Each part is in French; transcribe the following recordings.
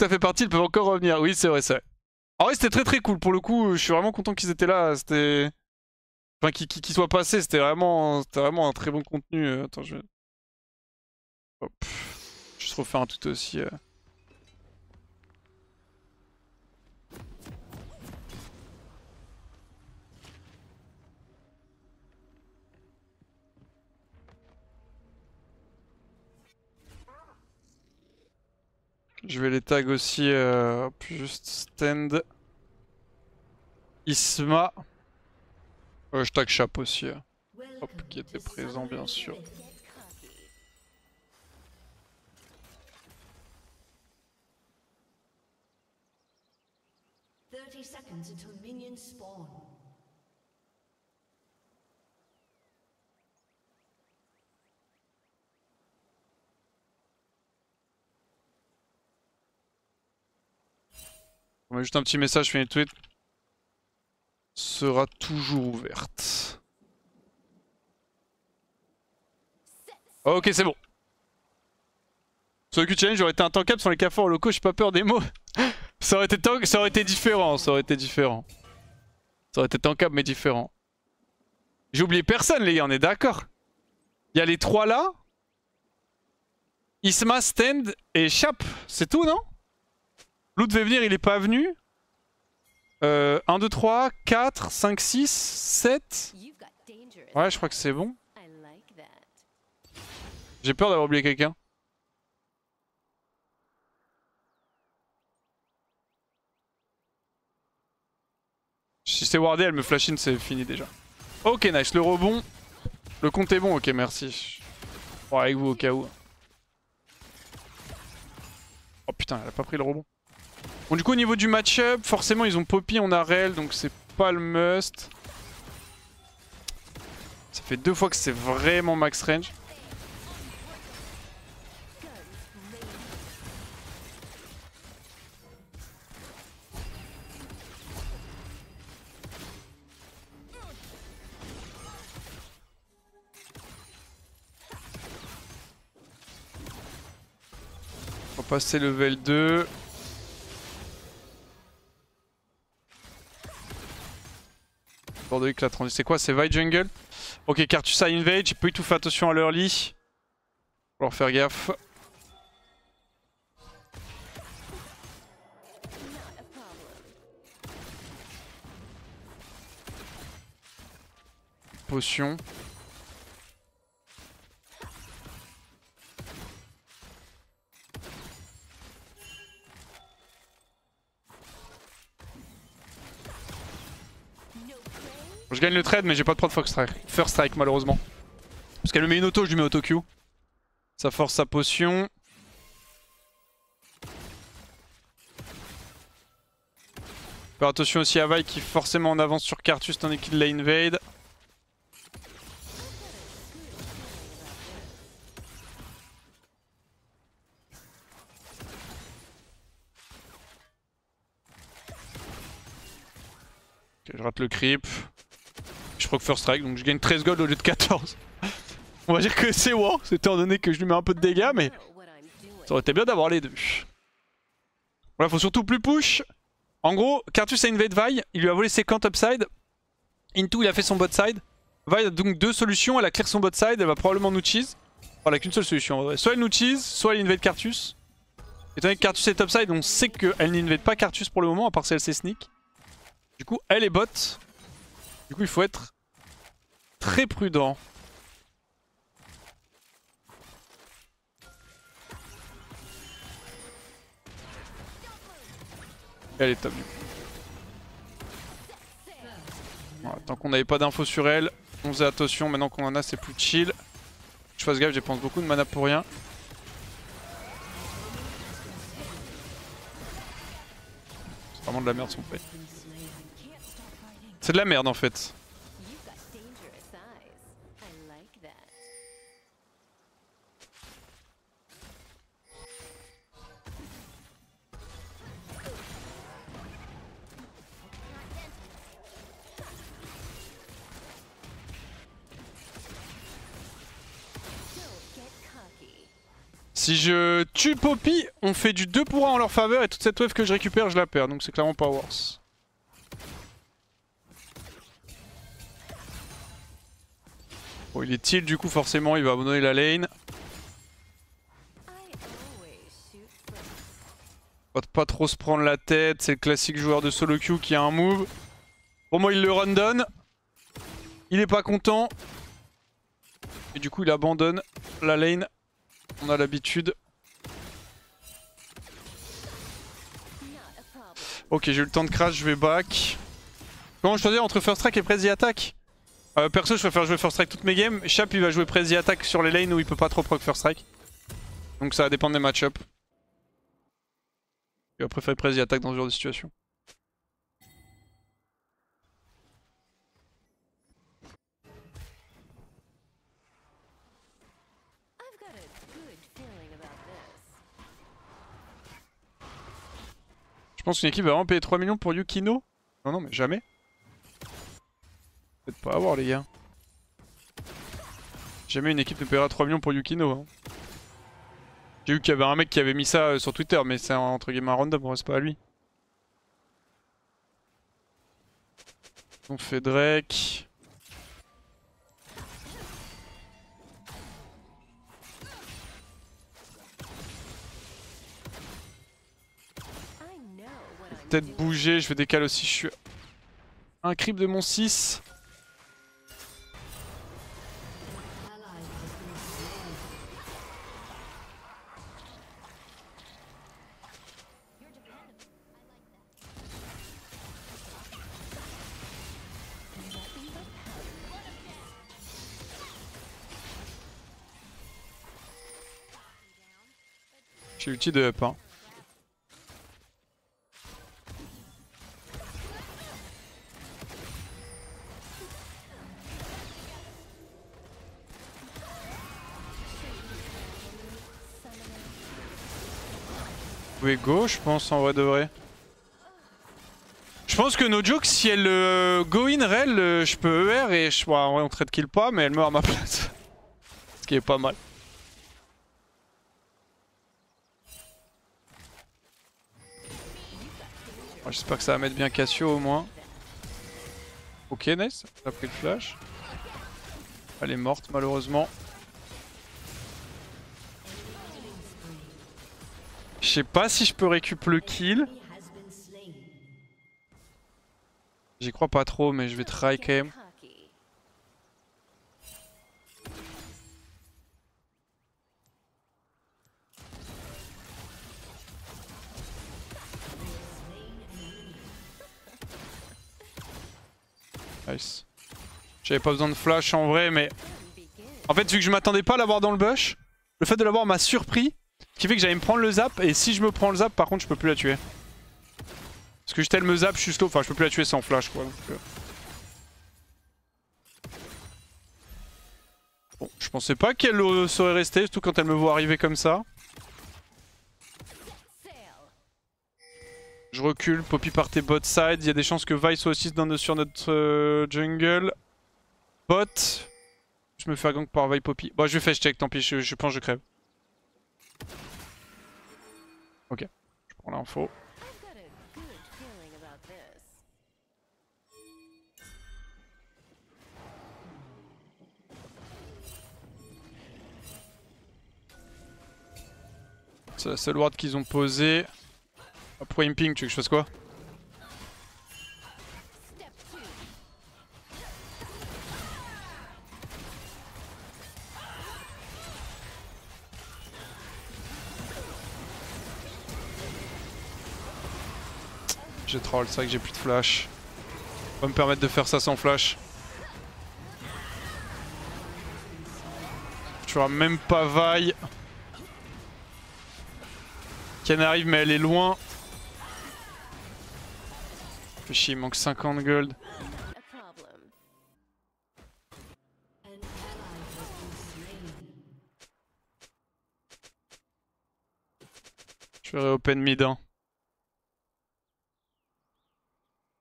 tout à fait partie, ils peuvent encore revenir. Oui, c'est vrai, c'est vrai. En vrai, c'était très très cool. Pour le coup, je suis vraiment content qu'ils étaient là. C'était... Enfin, qu'ils soient passés, c'était vraiment un très bon contenu. Attends, je vais... Hop. Juste refaire un tout aussi. Je vais les tag aussi. Juste stand. Isma. Je tag Chap aussi. Hop, qui était présent, bien sûr. On met juste un petit message, je fais une tweet. Sera toujours ouverte. Ok, c'est bon. Sur le Q-Challenge, j'aurais été intankable sans les cafards locaux, j'ai pas peur des mots. Ça aurait été différent, ça aurait été différent. Ça aurait été tankable mais différent. J'ai oublié personne les gars, on est d'accord. Il y a les trois là. Isma, Stand et Chap. C'est tout non? L'autre devait venir, il est pas venu. 1, 2, 3, 4, 5, 6, 7. Ouais, je crois que c'est bon. J'ai peur d'avoir oublié quelqu'un. Si c'est wardé, elle me flash in, c'est fini déjà. Ok, nice. Le rebond. Le compte est bon, ok, merci. Bon, avec vous au cas où. Oh putain, elle a pas pris le rebond. Bon, du coup, au niveau du match-up, forcément, ils ont Poppy, on a Rel, donc c'est pas le must. Ça fait 2 fois que c'est vraiment max range. On va passer level 2. Bordeaux la transition. C'est quoi? C'est Vi Jungle? Ok, Cartus a invade. J'ai pas eu tout fait attention à l'early. Faut leur faire gaffe. Potion. Je gagne le trade mais j'ai pas de prod First Strike malheureusement. Parce qu'elle me met une auto, je lui mets auto Q. Ça force sa potion. Faire attention aussi à Vi qui est forcément en avance sur Cartus tandis qu'il l'a invade. Ok, je rate le creep. Je proc first strike donc je gagne 13 gold au lieu de 14. On va dire que c'est wow, étant donné que je lui mets un peu de dégâts, mais ça aurait été bien d'avoir les deux. Voilà, faut surtout plus push. En gros, Cartus a invade Vi, il lui a volé ses camps upside. Into il a fait son bot side. Vi a donc 2 solutions, elle a clear son bot side, elle va probablement nous cheese. Enfin, elle a qu'une seule solution en vrai. Soit elle nous cheese, soit elle invade Cartus. Étant donné que Cartus est topside, on sait qu'elle n'invade pas Cartus pour le moment, à part si elle sait sneak. Du coup, elle est bot. Du coup, il faut être très prudent. Elle est top du coup. Voilà, tant qu'on n'avait pas d'infos sur elle, on faisait attention. Maintenant qu'on en a, c'est plus chill. Je fasse gaffe, j'ai dépensé beaucoup de mana pour rien. C'est vraiment de la merde son play. C'est de la merde en fait. Si je tue Poppy, on fait du 2 pour 1 en leur faveur et toute cette wave que je récupère, je la perds. Donc c'est clairement pas worse. Bon, il est tilt du coup, forcément, il va abandonner la lane. Pas trop se prendre la tête, c'est le classique joueur de solo queue qui a un move. Pour moi, il le rundown. Il est pas content. Et du coup, il abandonne la lane. On a l'habitude. Ok, j'ai eu le temps de crash, je vais back. Comment choisir entre first strike et press the attack? Perso, je préfère jouer first strike toutes mes games. Chap, il va jouer press the attack sur les lanes où il peut pas trop proc first strike. Donc ça va dépendre des match-up. Il va préférer press the attack dans ce genre de situation. Je pense qu'une équipe va vraiment payer 3 millions pour Yukino. Non, non, mais jamais. Peut-être pas avoir, les gars. Jamais une équipe ne paiera 3 millions pour Yukino. Hein. J'ai vu qu'il y avait un mec qui avait mis ça sur Twitter, mais c'est entre guillemets un random, c'est pas à lui. On fait Drake. Peut-être bouger, je vais décaler aussi, je suis un creep de mon 6. J'ai ulti de up hein. Oui go je pense en vrai de vrai. Je pense que no joke si elle go in rel je peux ER et je en vrai on trade kill pas mais elle meurt à ma place. Ce qui est pas mal. J'espère que ça va mettre bien Cassio au moins. Ok nice, elle a pris le flash. Elle est morte malheureusement. Je sais pas si je peux récup le kill. J'y crois pas trop mais je vais try quand même. Nice. J'avais pas besoin de flash en vrai mais... En fait vu que je m'attendais pas à l'avoir dans le bush, le fait de l'avoir m'a surpris. Ce qui fait que j'allais me prendre le zap et si je me prends le zap par contre je peux plus la tuer. Parce que elle me zap, je suis slow, enfin je peux plus la tuer sans flash quoi. Donc, Bon, je pensais pas qu'elle serait restée, surtout quand elle me voit arriver comme ça. Je recule, Poppy partait bot side, il y a des chances que Vi soit aussi sur notre jungle. Bot. Je me fais gank par Vi Poppy. Bon je vais fetch check, tant pis, je pense que je crève. Ok, je prends l'info. C'est la seule ward qu'ils ont posée. Après imping, tu veux que je fasse quoi? J'ai troll, c'est vrai que j'ai plus de flash. On va me permettre de faire ça sans flash. Tu vois même pas vaille. Ken arrive mais elle est loin. Fait chier, il manque 50 gold. Je vais open mid 1.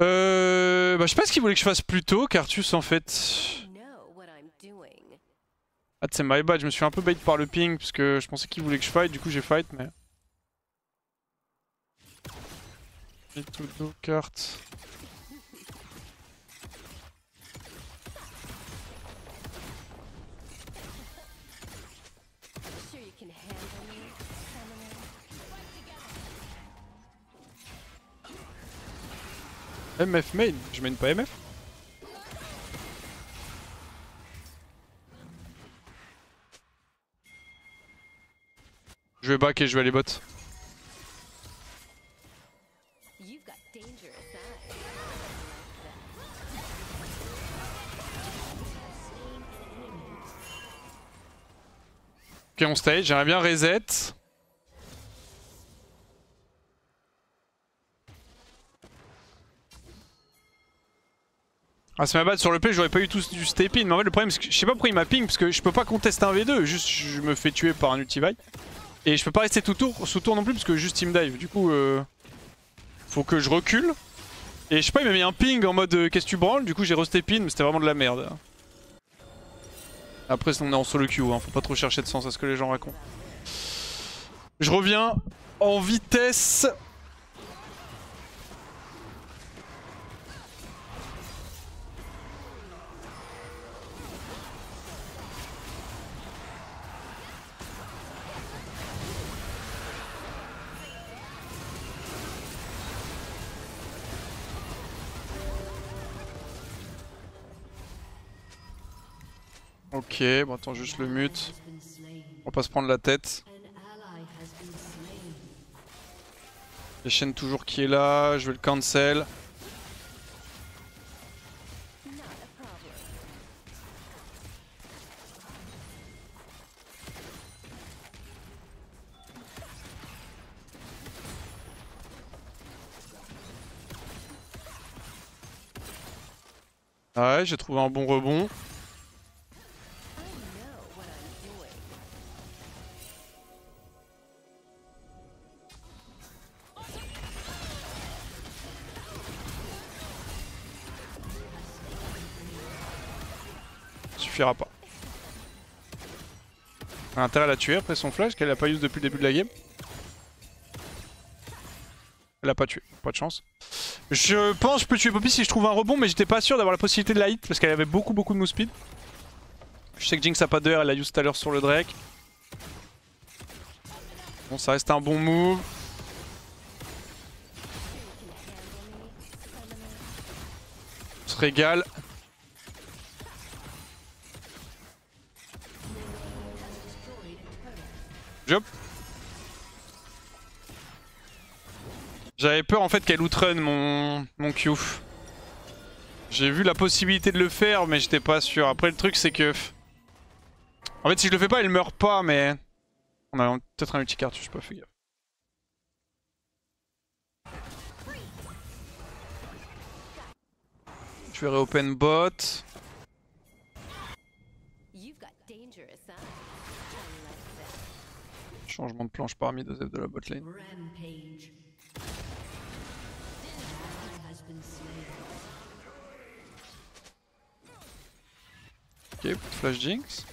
Bah je sais pas ce qu'il voulait que je fasse plus tôt, Cartus en fait. Ah c'est my bad, je me suis un peu bait par le ping parce que je pensais qu'il voulait que je fight, du coup j'ai fight mais... Need to do carte. MF main, je main pas MF. Je vais back et je vais aller bot. Ok on stage, j'aimerais bien reset. Ah c'est ma bad, sur le play j'aurais pas eu tout du step in, mais en fait le problème c'est que je sais pas pourquoi il m'a ping parce que je peux pas contester un V2, juste je me fais tuer par un ulti-buy. Et je peux pas rester tout tour, sous tour non plus parce que juste team dive, du coup faut que je recule. Et je sais pas il m'a mis un ping en mode qu'est-ce que tu branles, du coup j'ai re-step in mais c'était vraiment de la merde. Après on est en solo queue, hein, faut pas trop chercher de sens à ce que les gens racontent. Je reviens en vitesse. Ok, bon attends juste le mute. On va pas se prendre la tête. Les chaînes toujours qui est là, je vais le cancel. Ouais, j'ai trouvé un bon rebond. Suffira pas. Elle a intérêt à la tuer après son flash qu'elle a pas use depuis le début de la game. Elle a pas tué, pas de chance. Je pense que je peux tuer Poppy si je trouve un rebond, mais j'étais pas sûr d'avoir la possibilité de la hit parce qu'elle avait beaucoup de move speed. Je sais que Jinx a pas de R, elle l'a use tout à l'heure sur le Drake. Bon, ça reste un bon move. On se régale. Job. J'avais peur en fait qu'elle outrun mon Q. J'ai vu la possibilité de le faire mais j'étais pas sûr. Après le truc c'est que... En fait si je le fais pas elle meurt pas mais... On a peut-être un ulti cartouche, j'ai pas fait gaffe. Je vais réopen bot. Changement de planche parmi deux F de la bot lane. Ok, flash Jinx.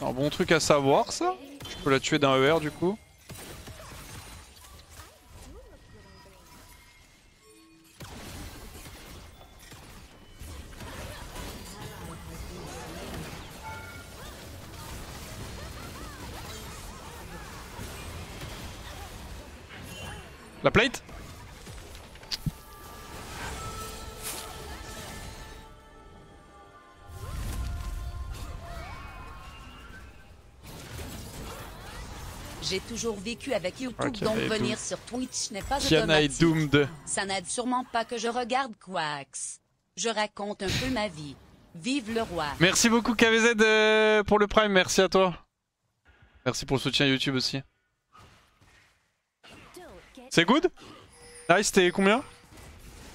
Un bon truc à savoir ça. Je peux la tuer d'un ER du coup. La plate. J'ai toujours vécu avec YouTube, Okay, donc venir sur Twitch n'est pas Kiana automatique. est doomed. Ça n'aide sûrement pas que je regarde Quax. Je raconte un peu ma vie. Vive le roi. Merci beaucoup KVZ pour le prime, merci à toi. Merci pour le soutien YouTube aussi. C'est good? Nice, c'était combien?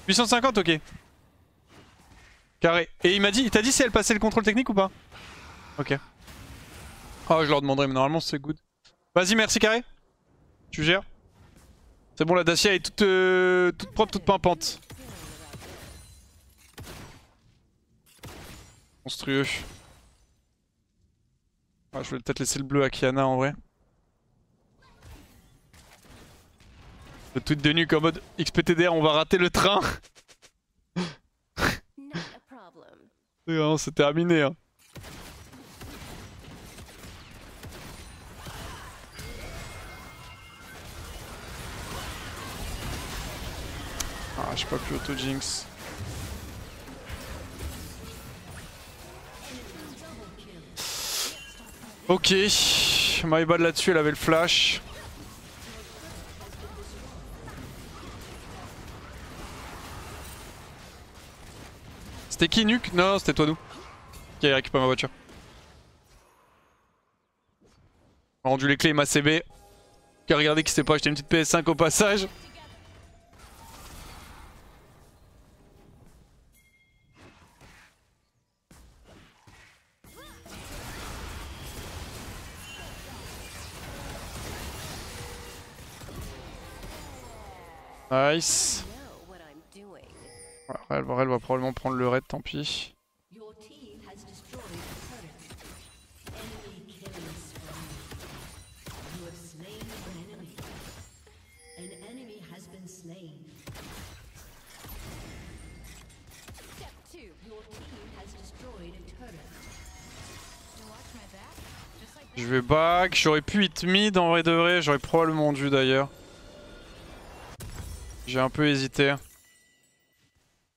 850, ok. Carré. Et il t'a dit si elle passait le contrôle technique ou pas? Ok. Oh, je leur demanderai, mais normalement c'est good. Vas-y, merci Carré. Tu gères. C'est bon, la Dacia est toute propre, toute pimpante. Monstrueux. Ah, je vais peut-être laisser le bleu à Kiana en vrai. Le tweet de Nuke en mode XPTDR, on va rater le train. C'est terminé. Hein. Ah, je sais pas plus auto Jinx. Ok, my bad là-dessus, elle avait le flash. C'était qui Nuke? Non, c'était toi nous. Qui a récupéré ma voiture. M'a rendu les clés ma CB. Qui a regardé qui s'était pas acheté une petite PS5 au passage. Nice. Elle va probablement prendre le raid, tant pis. Je vais back, j'aurais pu hit mid en vrai de vrai, j'aurais probablement dû d'ailleurs. J'ai un peu hésité. En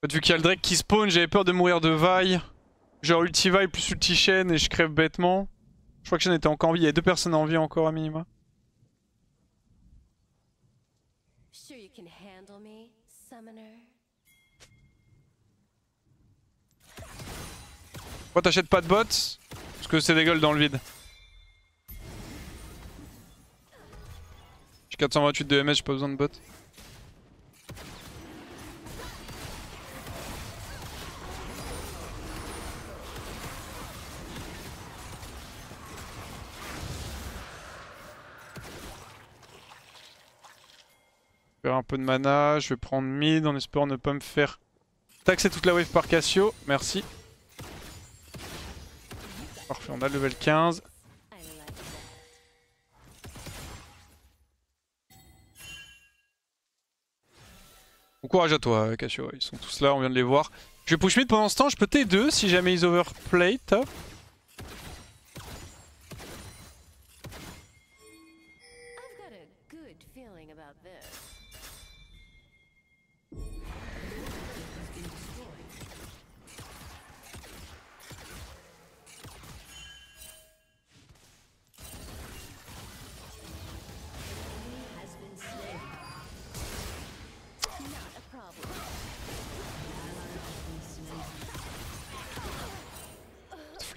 fait, vu qu'il y a le Drake qui spawn, j'avais peur de mourir de Vi. Genre ulti Vi plus ulti Shen et je crève bêtement. Je crois que Shen était encore en vie, il y a 2 personnes en vie encore à minima. Pourquoi t'achètes pas de bots? Parce que c'est des gueules dans le vide. J'ai 428 de MS, j'ai pas besoin de bots. Je vais faire un peu de mana, je vais prendre mid en espérant ne pas me faire taxer toute la wave par Cassio. Merci. Parfait, on a le level 15. Bon courage à toi, Cassio. Ils sont tous là, on vient de les voir. Je vais push mid pendant ce temps, je peux T2 si jamais ils overplay, top.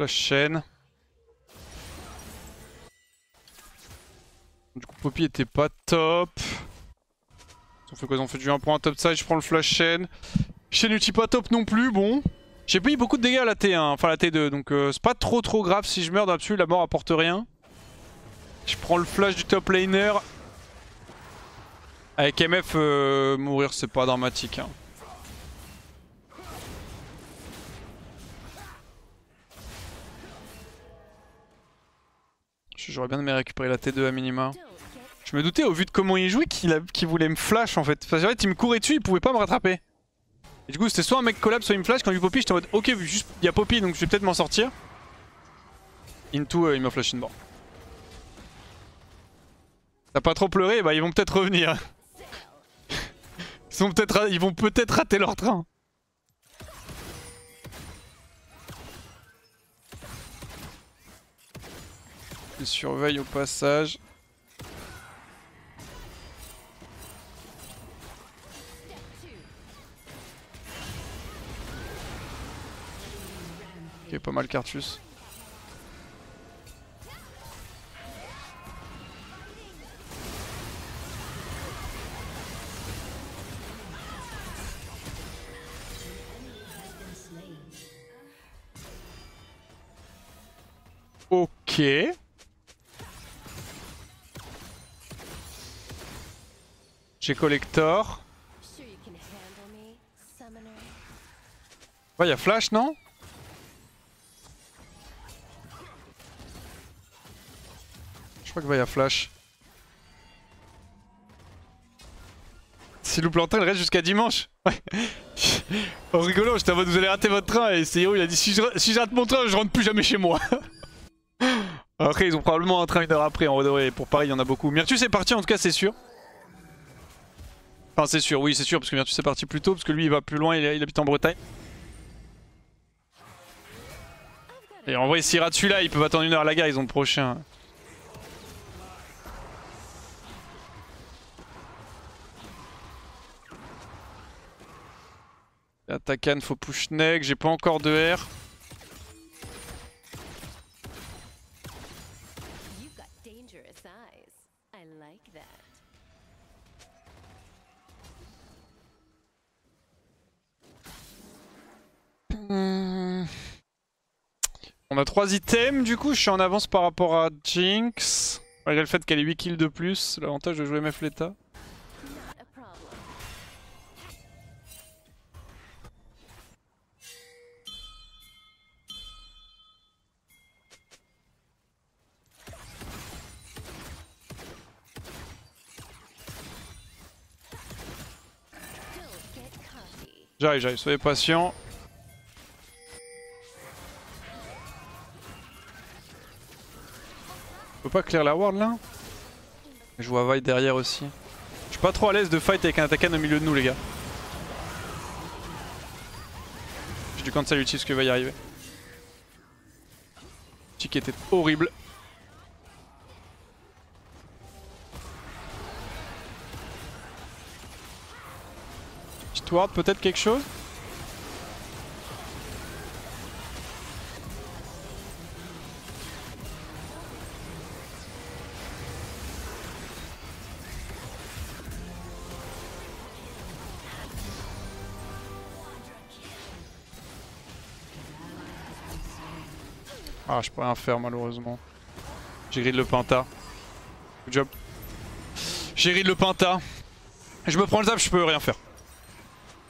Flash Shen. Du coup Poppy était pas top. Ils ont fait quoi? Ils ont fait du 1 pour 1 top side, je prends le flash Shen. Shen ulti pas top non plus, bon. J'ai payé beaucoup de dégâts à la T1, enfin la T2, donc c'est pas trop grave si je meurs là-dessus, la mort apporte rien. Je prends le flash du top laner. Avec MF, mourir c'est pas dramatique. Hein. J'aurais bien aimé récupérer la T2 à minima. Je me doutais au vu de comment il jouait qu'il voulait me flash en fait. Parce qu'en fait il me courait dessus, il pouvait pas me rattraper. Et du coup c'était soit un mec collab, soit il me flash. Quand il y a eu Poppy j'étais en mode ok, juste il y a Poppy donc je vais peut-être m'en sortir. Into il m'a flash une mort. T'as pas trop pleuré, bah ils vont peut-être revenir. Ils vont peut-être rater leur train. Je surveille au passage. Ok, pas mal Cartus. Ok. J'ai collector. Ouais, y'a flash, non? Je crois que va y a flash. Si loupe Plantin, il reste jusqu'à dimanche. Ouais. Oh rigolo, j'étais en mode vous allez rater votre train et CEO il a dit si je rate mon train, je rentre plus jamais chez moi. Après ils ont probablement un train 1 heure après en vrai, pour Paris il y en a beaucoup. Myrtus est parti en tout cas c'est sûr. Enfin c'est sûr, oui c'est sûr parce que Myrtus est parti plus tôt parce que lui il va plus loin, il habite en Bretagne. Et en vrai s'il rate celui-là ils peuvent attendre 1 heure à la gare, ils ont le prochain. Takan faut push neg, j'ai pas encore de R. On a 3 items, du coup je suis en avance par rapport à Jinx. Malgré le fait qu'elle ait 8 kills de plus, l'avantage de jouer Mefleta. J'arrive, soyez patient. Je peux pas clear la ward là? Je vois Vi derrière aussi. Je suis pas trop à l'aise de fight avec un Takan au milieu de nous les gars. J'ai du cancel ulti parce que va y arriver. Tic était horrible. Petite ward peut-être quelque chose? Ah, je peux rien faire malheureusement. J'ai grid le Penta. Good job. J'ai grid le Penta. Je me prends le zap, je peux rien faire.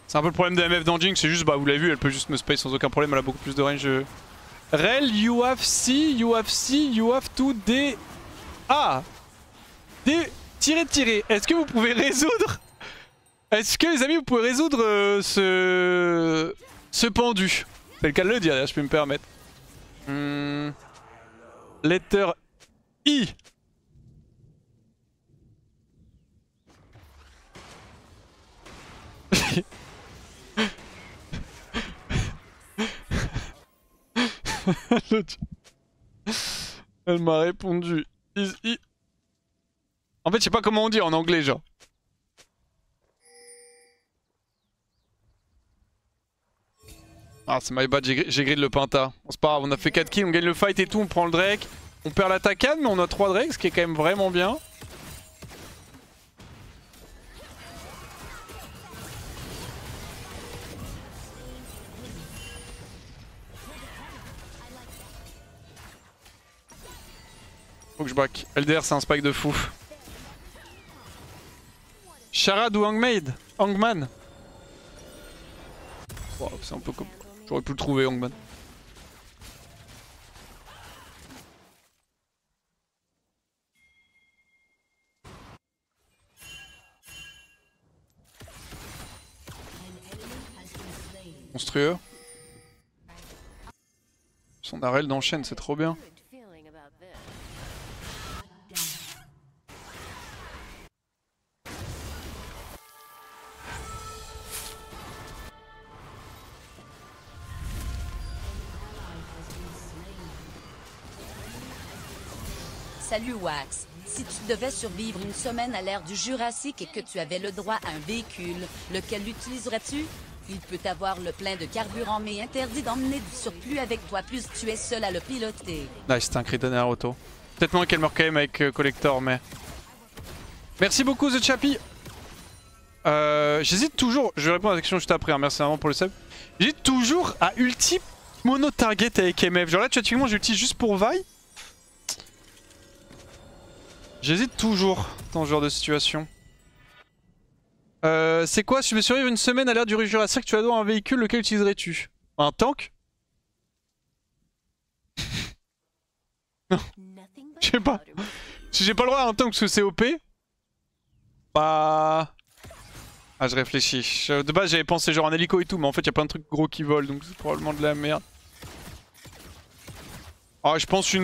C'est un peu le problème de MF dans Jinx, c'est juste, bah vous l'avez vu, elle peut juste me space sans aucun problème, elle a beaucoup plus de range. Rel, you have to D. Ah! Tirer. Est-ce que vous pouvez résoudre? Est-ce que les amis, vous pouvez résoudre ce pendu? C'est le cas de le dire, je peux me permettre. Letter I. Elle m'a répondu. En fait, je sais pas comment on dit en anglais, genre. Ah, c'est my bad, j'ai grid le Penta. Bon, c'est pas grave, on a fait 4 kills, on gagne le fight et tout, on prend le Drake. On perd la Takan, mais on a 3 Drakes, ce qui est quand même vraiment bien. Faut que je back. LDR, c'est un spike de fou. Charade ou Hangmaid? Hangman. Wow, c'est un peu comme... J'aurais pu le trouver, Hangman. Monstrueux. Son Arel d'enchaîne, c'est trop bien. Salut Wax. Si tu devais survivre une semaine à l'ère du Jurassique et que tu avais le droit à un véhicule, lequel utiliserais-tu? Il peut avoir le plein de carburant mais interdit d'emmener du surplus avec toi plus tu es seul à le piloter. Nice, c'était un crit donné à auto. Peut-être moins qu'elle meurt quand même avec Collector, mais... Merci beaucoup The Chappy. J'hésite toujours, je vais répondre à la question juste après, hein. Merci vraiment pour le sub. J'hésite toujours à ulti mono-target avec MF. Genre là, tu vois, typiquement, j'ulti juste pour Vi. J'hésite toujours dans ce genre de situation. C'est quoi? Si je vais survivre une semaine à l'ère du Jurassique, tu as droit à un véhicule, lequel utiliserais-tu? Un tank? Non. Je sais pas. Si j'ai pas le droit à un tank parce que c'est OP, bah... Ah, je réfléchis. De base, j'avais pensé genre un hélico et tout, mais en fait, y a plein de trucs gros qui volent, donc c'est probablement de la merde. Ah, je pense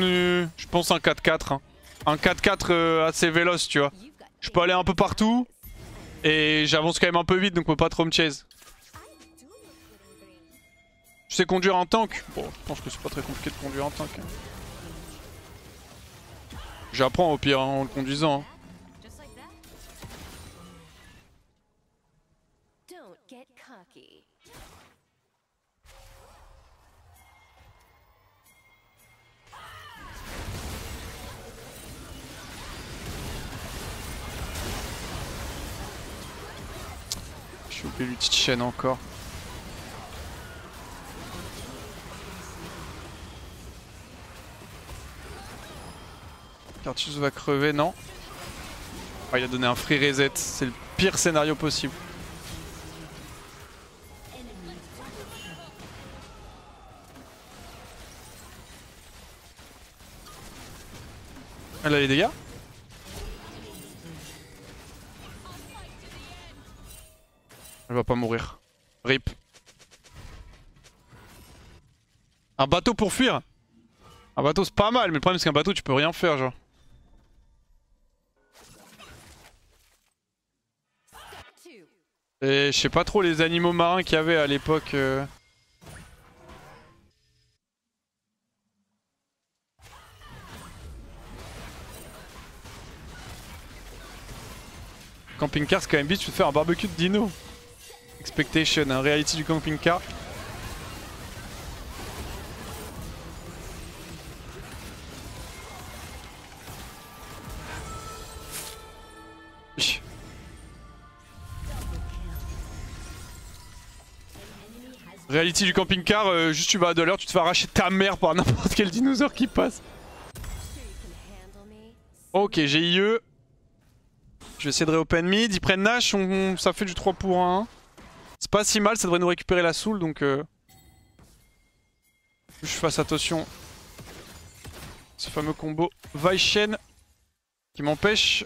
un 4-4. Hein. Un 4-4 assez véloce, tu vois. Je peux aller un peu partout. Et j'avance quand même un peu vite, donc on peut pas trop me chase. Je sais conduire un tank. Bon, je pense que c'est pas très compliqué de conduire un tank. Hein. J'apprends au pire hein, en le conduisant. Hein. J'ai oublié l'ulti de chaîne encore. Cartus va crever, non. Ah, il a donné un free reset, c'est le pire scénario possible. Elle a les dégâts. Elle va pas mourir. RIP. Un bateau pour fuir. Un bateau c'est pas mal, mais le problème c'est qu'un bateau tu peux rien faire genre. Et je sais pas trop les animaux marins qu'il y avait à l'époque. Camping-car c'est quand même vite, tu peux faire un barbecue de dino. Expectation, un reality du camping-car. Reality du camping-car, juste tu vas à 2 l'heure, tu te fais arracher ta mère par n'importe quel dinosaure qui passe. Ok, j'ai IE. Je vais essayer de réopen mid, ils prennent Nash, ça fait du 3 pour 1. C'est pas si mal, ça devrait nous récupérer la soul donc... Je fasse attention. Ce fameux combo Vaishen qui m'empêche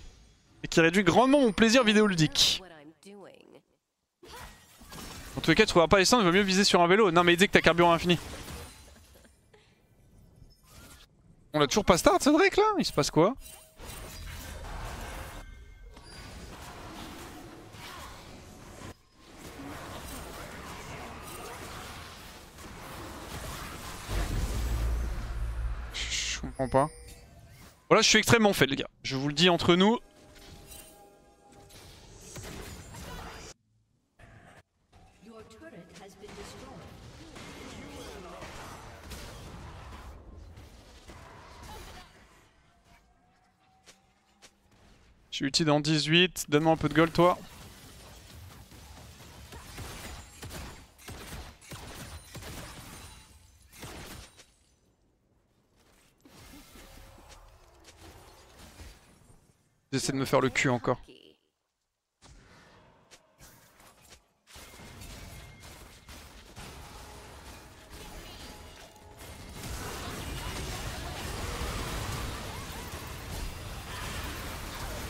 et qui réduit grandement mon plaisir vidéoludique. En tous les cas, tu trouveras pas les stands, il vaut mieux viser sur un vélo. Non mais il dit que t'as carburant infini. On l'a toujours pas start ce Drake là? Il se passe quoi? Je comprends pas. Voilà, je suis extrêmement fait les gars. Je vous le dis entre nous. Je suis ulti dans 18, donne-moi un peu de gold toi. J'essaie de me faire le cul encore.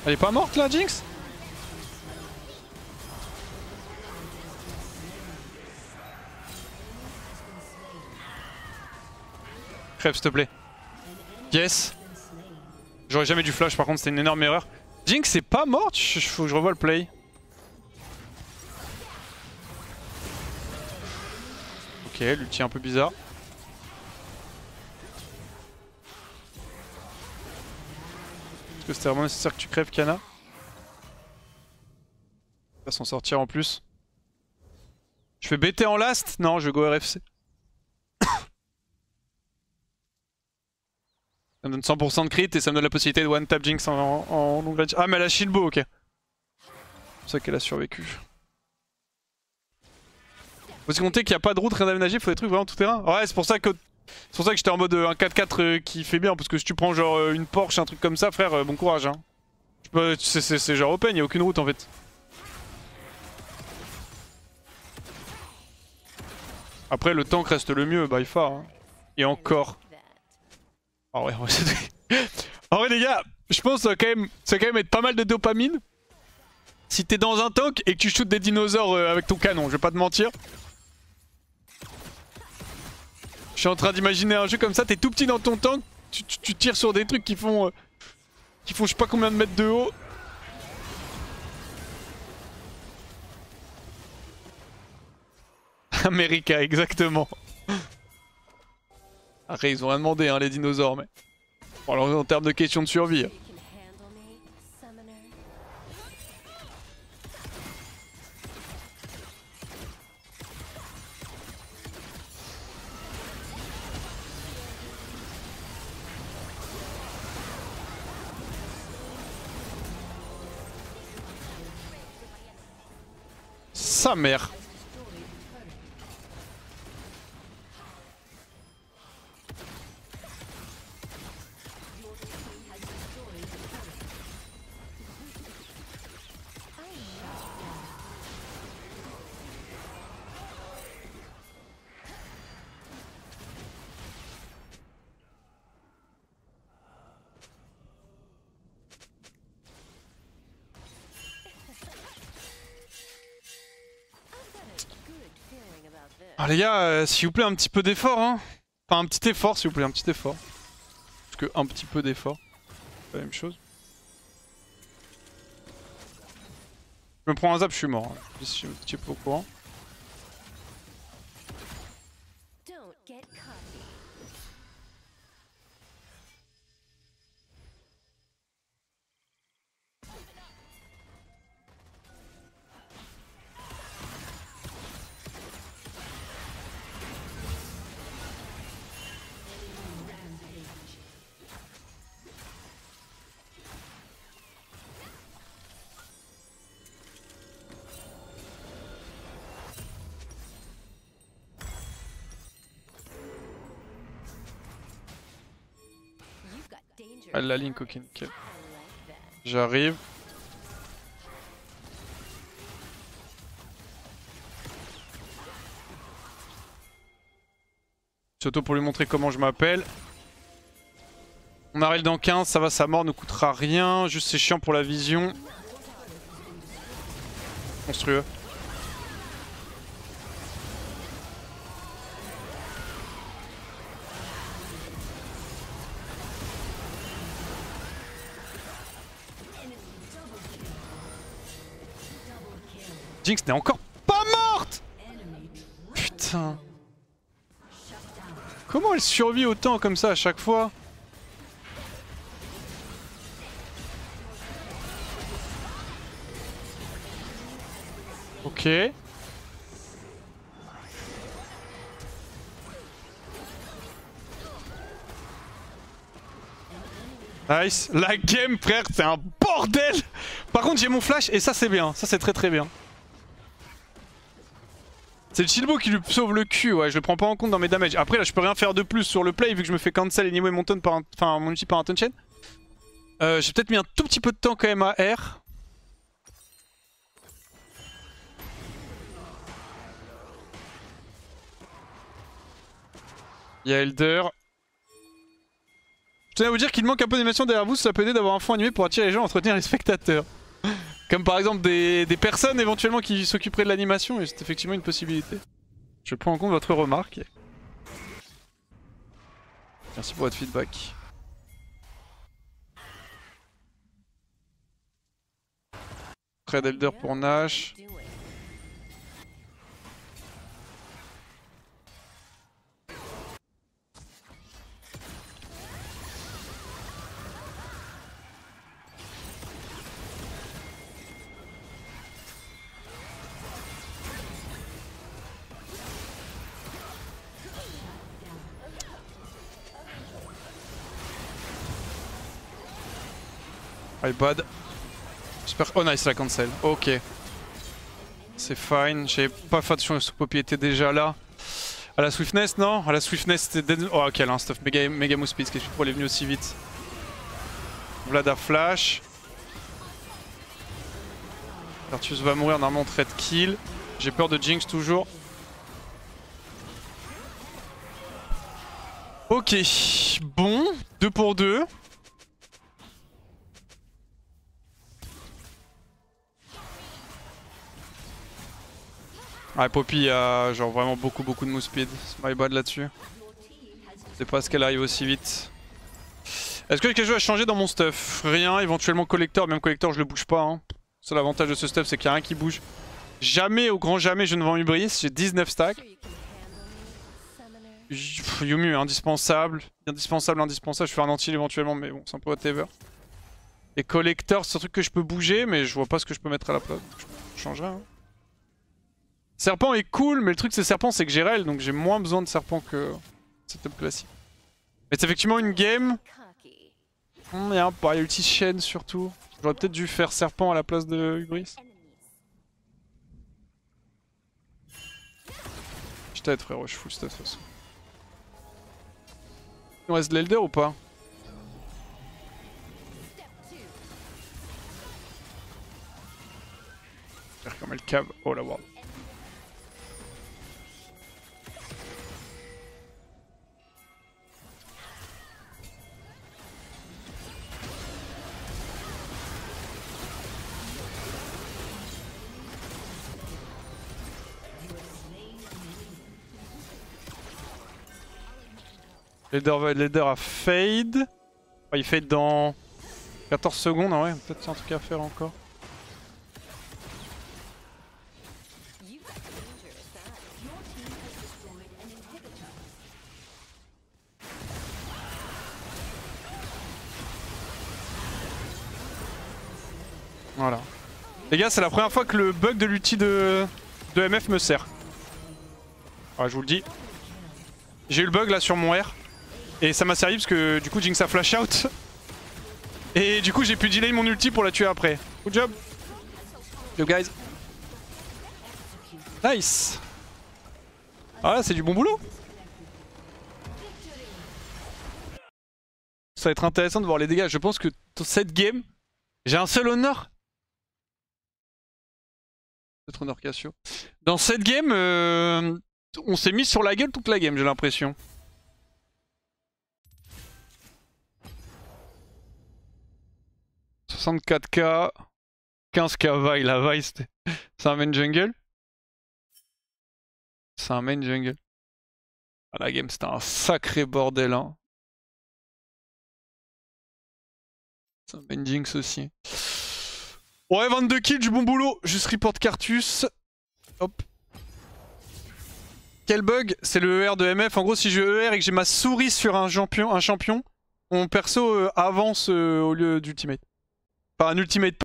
Elle est pas morte là, Jinx? Crève s'il te plaît. Yes. J'aurais jamais dû flash par contre, c'était une énorme erreur. Jinx c'est pas morte, faut que je revoie le play. Ok, l'ulti est un peu bizarre. Est-ce que c'était vraiment nécessaire que tu crèves, Kana? Il va s'en sortir en plus. Je fais BT en last? Non, je go RFC. Ça me donne 100% de crit et ça me donne la possibilité de one tap Jinx en long range. Ah mais elle a shieldbo, ok. C'est pour ça qu'elle a survécu. Faut se compter qu'il n'y a pas de route, rien d'aménagé, il faut des trucs vraiment tout terrain. Ouais, c'est pour ça que j'étais en mode un 4-4 qui fait bien, parce que si tu prends genre une Porsche, un truc comme ça, frère, bon courage. Hein. C'est genre open, il n'y a aucune route en fait. Après le tank reste le mieux, by far. Hein. Et encore. Ah ouais, en vrai les gars, Je pense que ça va quand même être pas mal de dopamine. Si t'es dans un tank et que tu shootes des dinosaures avec ton canon, je vais pas te mentir. Je suis en train d'imaginer un jeu comme ça, t'es tout petit dans ton tank, tu tires sur des trucs qui font je sais pas combien de mètres de haut. America, exactement. Après, ils ont rien demandé, hein, les dinosaures, mais... Bon, alors, en termes de questions de survie... Sa mère. Ah les gars, s'il vous plaît un petit peu d'effort hein. Enfin un petit effort s'il vous plaît, un petit effort. Parce que un petit peu d'effort, c'est la même chose. Je me prends un zap, je suis mort. Hein. Si je suis pas au courant. Ah, la ligne coquine, ok. J'arrive. Surtout pour lui montrer comment je m'appelle. On arrive dans 15, ça va, sa mort ne coûtera rien. Juste c'est chiant pour la vision. Monstrueux. Jinx n'est encore pas morte. Putain. Comment elle survit autant comme ça à chaque fois? Ok. Nice. La game frère, c'est un bordel. Par contre j'ai mon flash et ça c'est bien. Ça c'est très très bien. C'est le Shilbo qui lui sauve le cul, ouais, je le prends pas en compte dans mes damages. Après là je peux rien faire de plus sur le play vu que je me fais cancel anyway mon ton par un... enfin mon ulti par un ton chain. J'ai peut-être mis un tout petit peu de temps quand même à R. Il y a Elder. Je tenais à vous dire qu'il manque un peu d'animation derrière vous, ça peut aider d'avoir un fond animé pour attirer les gens et entretenir les spectateurs. Comme par exemple des personnes éventuellement qui s'occuperaient de l'animation, et c'est effectivement une possibilité. Je prends en compte votre remarque. Merci pour votre feedback. Trade Elder pour Nash. My bad. J'espère. Oh nice la cancel. Ok. C'est fine. J'avais pas fait attention que Poppy était déjà là. À la Swiftness, non? À la Swiftness c'était dead. Oh ok, là un stuff méga move speed. Qu'est-ce que pour elle est venue aussi vite? Vlad a flash. Arthus va mourir, normalement trade kill. J'ai peur de Jinx toujours. Ok. Bon. 2 pour 2. Ouais, Poppy a genre vraiment beaucoup de move speed. C'est my bad là-dessus. Je sais pas ce qu'elle arrive aussi vite. Est-ce que quelque chose a changé dans mon stuff? Rien, éventuellement collector, même collector je le bouge pas. Hein. C'est l'avantage de ce stuff, c'est qu'il n'y a rien qui bouge. Jamais, au grand jamais, je ne vends Hubris, j'ai 19 stacks. Yumu est indispensable. Indispensable, je fais un anti éventuellement, mais bon, c'est un peu whatever. Et collector, c'est un truc que je peux bouger, mais je vois pas ce que je peux mettre à la place. Je changerai. Hein. Serpent est cool, mais le truc c'est serpent, c'est que j'ai rel, donc j'ai moins besoin de serpent que setup classique. Mais c'est effectivement une game. Il y a ulti chaîne surtout. J'aurais peut-être dû faire serpent à la place de Hubris. Je t'aide frérot, je suis full stat de toute façon. Il reste de l'Elder ou pas? J'espère qu'on met le cave. Oh la ward. L'Elder a fade. Oh, il fade dans 14 secondes, hein, ouais, peut-être un truc à faire encore. Voilà. Les gars, c'est la première fois que le bug de l'ulti de MF me sert. Ouais, je vous le dis. J'ai eu le bug là sur mon R. Et ça m'a servi parce que du coup Jinx a flash out. Et du coup j'ai pu delay mon ulti pour la tuer après. Good job. Yo guys. Nice. Ah là c'est du bon boulot. Ça va être intéressant de voir les dégâts. Je pense que dans cette game, j'ai un seul honneur. Peut-être honneur Cassio. Dans cette game, on s'est mis sur la gueule toute la game, j'ai l'impression. « 64k, 15k Vi, la Vi c'est un main jungle. C'est un main jungle. Ah, la game c'était un sacré bordel hein. C'est un main Jinx aussi. Ouais 22 kills, du bon boulot. Juste report Cartus. Hop. Quel bug? C'est le ER de MF. En gros si je ER et que j'ai ma souris sur un champion, mon perso avance au lieu d'ultimate. Enfin un ultimate